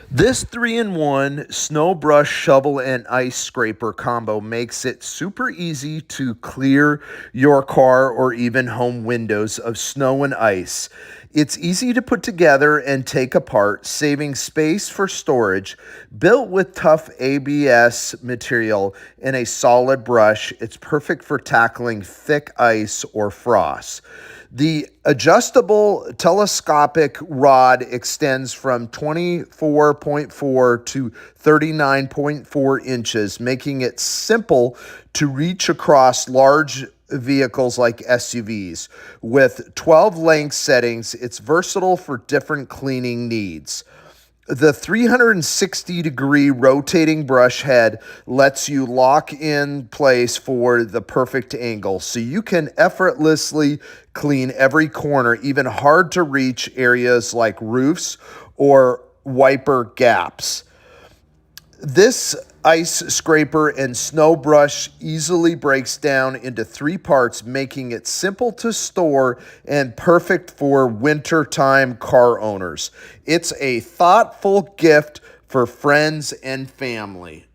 This 3-in-1 snow brush, shovel, and ice scraper combo makes it super easy to clear your car or even home windows of snow and ice. It's easy to put together and take apart, saving space for storage. Built with tough ABS material and a solid brush, it's perfect for tackling thick ice or frost. The adjustable telescopic rod extends from 24.4 to 39.4 inches, making it simple to reach across large vehicles like SUVs. With 12 length settings, it's versatile for different cleaning needs. The 360-degree rotating brush head lets you lock in place for the perfect angle, so you can effortlessly clean every corner, even hard to reach areas like roofs or wiper gaps. This ice scraper and snow brush easily breaks down into 3 parts, making it simple to store and perfect for wintertime car owners. It's a thoughtful gift for friends and family.